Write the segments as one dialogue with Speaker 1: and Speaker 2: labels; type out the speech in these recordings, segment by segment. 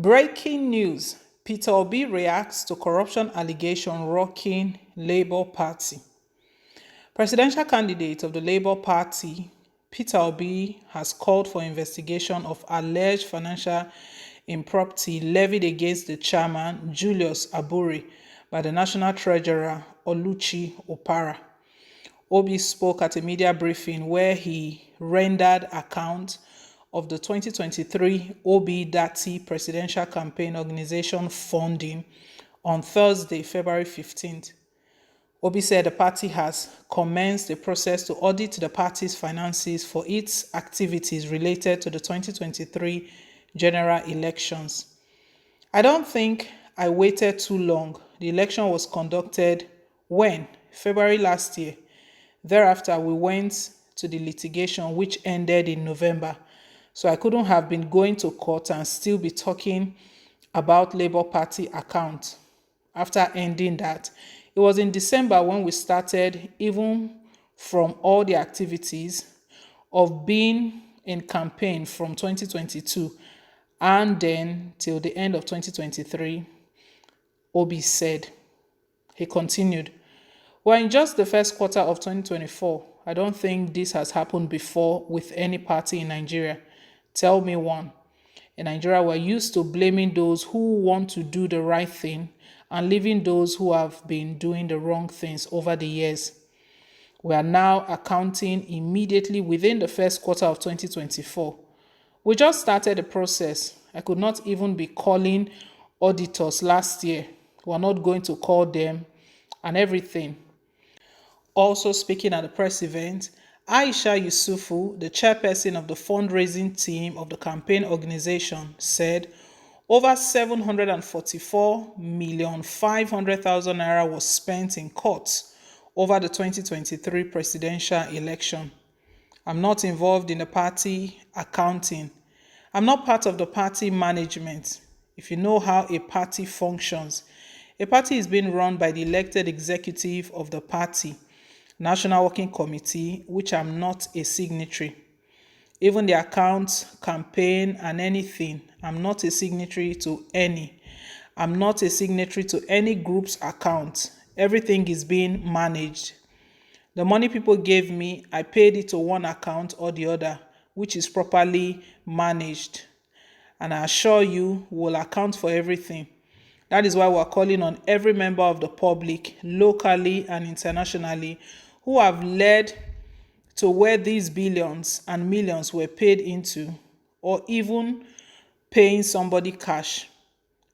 Speaker 1: Breaking news. Peter Obi reacts to corruption allegation rocking Labour Party. Presidential candidate of the Labour Party, Peter Obi, has called for investigation of alleged financial impropriety levied against the chairman, Julius Abure, by the National Treasurer, Oluchi Opara. Obi spoke at a media briefing where he rendered account of the 2023 Obi Dati Presidential Campaign Organization funding on Thursday, February 15th. Obi said the party has commenced a process to audit the party's finances for its activities related to the 2023 general elections. I don't think I waited too long. The election was conducted when? February last year. Thereafter, we went to the litigation, which ended in November. So I couldn't have been going to court and still be talking about Labour Party account. After ending that, it was in December when we started, even from all the activities of being in campaign from 2022 and then till the end of 2023, Obi said. He continued, "We're in just the first quarter of 2024. I don't think this has happened before with any party in Nigeria. Tell me one. In Nigeria, we're used to blaming those who want to do the right thing and leaving those who have been doing the wrong things over the years. We are now accounting immediately within the first quarter of 2024. We just started the process. I could not even be calling auditors last year. We're not going to call them and everything." Also speaking at the press event, Aisha Yusufu, the chairperson of the fundraising team of the campaign organization, said over 744,500,000 naira was spent in courts over the 2023 presidential election. "I'm not involved in the party accounting. I'm not part of the party management. If you know how a party functions, a party is being run by the elected executive of the party, National Working Committee, which I'm not a signatory. Even the accounts, campaign, and anything, I'm not a signatory to any. I'm not a signatory to any group's account. Everything is being managed. The money people gave me, I paid it to one account or the other, which is properly managed. And I assure you, we'll account for everything. That is why we're calling on every member of the public, locally and internationally, who have led to where these billions and millions were paid into, or even paying somebody cash.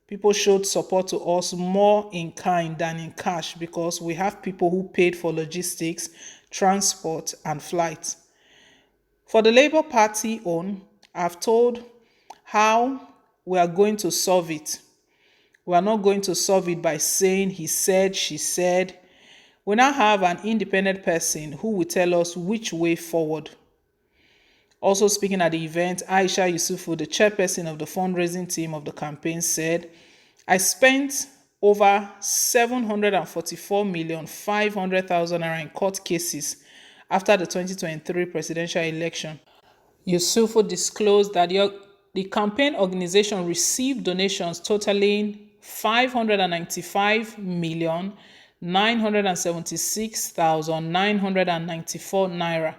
Speaker 1: People showed support to us more in kind than in cash because we have people who paid for logistics, transport, and flights. For the Labour Party own, I've told how we are going to solve it. We are not going to solve it by saying he said, she said. We now have an independent person who will tell us which way forward." Also speaking at the event, Aisha Yusufu, the chairperson of the fundraising team of the campaign, said, "I spent over 744,500,000 naira in court cases after the 2023 presidential election." Yusufu disclosed that the campaign organization received donations totaling 595,976,994 naira.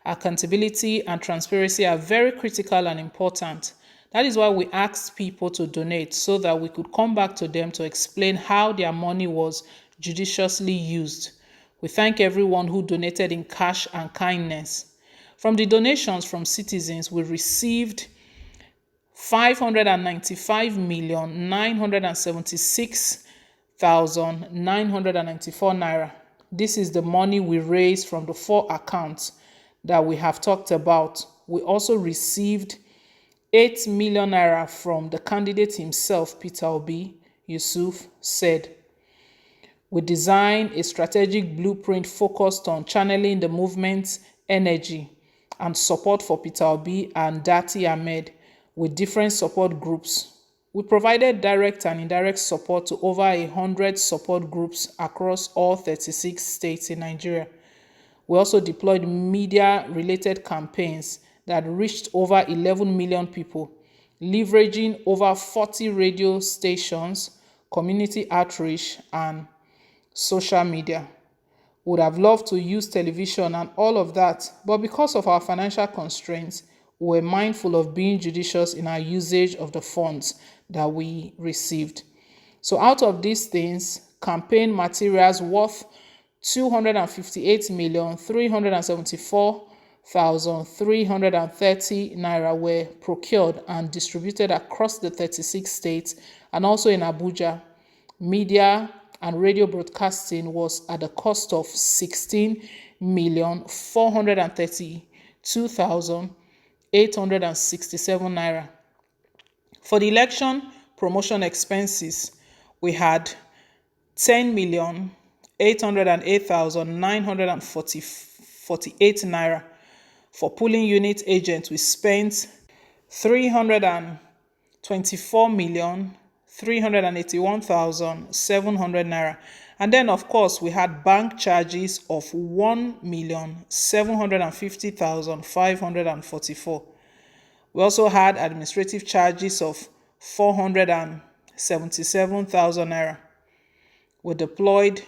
Speaker 1: Accountability and transparency are very critical and important. That is why we asked people to donate so that we could come back to them to explain how their money was judiciously used. We thank everyone who donated in cash and kindness. From the donations from citizens, we received 595,976,994 naira. This is the money we raised from the 4 accounts that we have talked about. We also received 8 million naira from the candidate himself, Peter Obi, Yusuf said. "We designed a strategic blueprint focused on channeling the movement's energy and support for Peter Obi and Dati Ahmed with different support groups. We provided direct and indirect support to over 100 support groups across all 36 states in Nigeria. We also deployed media-related campaigns that reached over 11 million people leveraging over 40 radio stations, community outreach, and social media. Would have loved to use television and all of that, but because of our financial constraints, we were mindful of being judicious in our usage of the funds that we received. So out of these things, campaign materials worth 258,374,330 naira were procured and distributed across the 36 states and also in Abuja. Media and radio broadcasting was at the cost of 16,432,867 naira. For the election promotion expenses, we had 10,808,948 naira. For polling unit agents, we spent 324,381,700 naira. And then, of course, we had bank charges of 1,750,544. We also had administrative charges of 477,000 naira. We deployed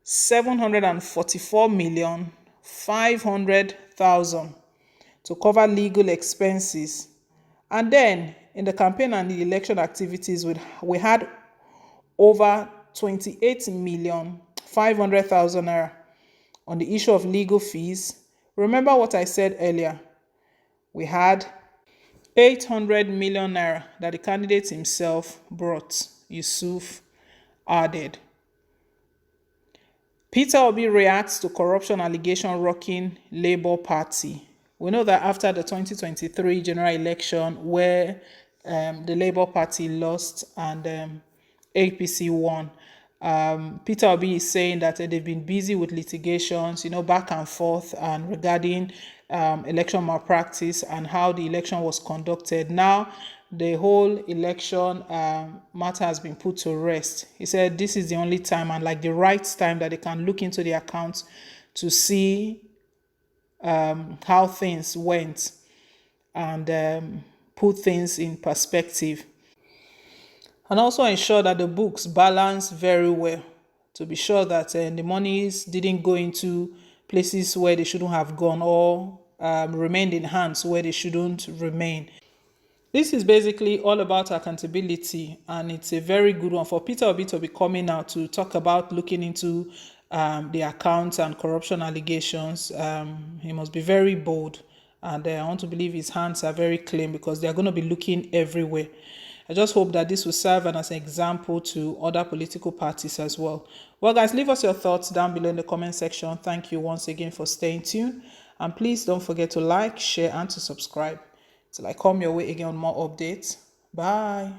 Speaker 1: 744,500,000 to cover legal expenses. And then in the campaign and the election activities, we had over 28,500,000 naira on the issue of legal fees. Remember what I said earlier. We had 800 million naira that the candidate himself brought. Yusuf added. Peter Obi reacts to corruption allegation rocking Labour Party. We know that after the 2023 general election where the Labour Party lost and APC won, Peter Obi is saying that they've been busy with litigations, back and forth, and regarding election malpractice and how the election was conducted. Now, the whole election matter has been put to rest. He said this is the only time and the right time that they can look into the accounts to see how things went and put things in perspective. And also ensure that the books balance very well to be sure that the monies didn't go into places where they shouldn't have gone or remained in hands where they shouldn't remain. This is basically all about accountability, and it's a very good one for Peter Obi to be coming out to talk about looking into the accounts and corruption allegations. He must be very bold, and I want to believe his hands are very clean because they're going to be looking everywhere. I just hope that this will serve as an example to other political parties as well. Well, guys, leave us your thoughts down below in the comment section. Thank you once again for staying tuned. And please don't forget to like, share, and to subscribe. Till I come your way again on more updates. Bye.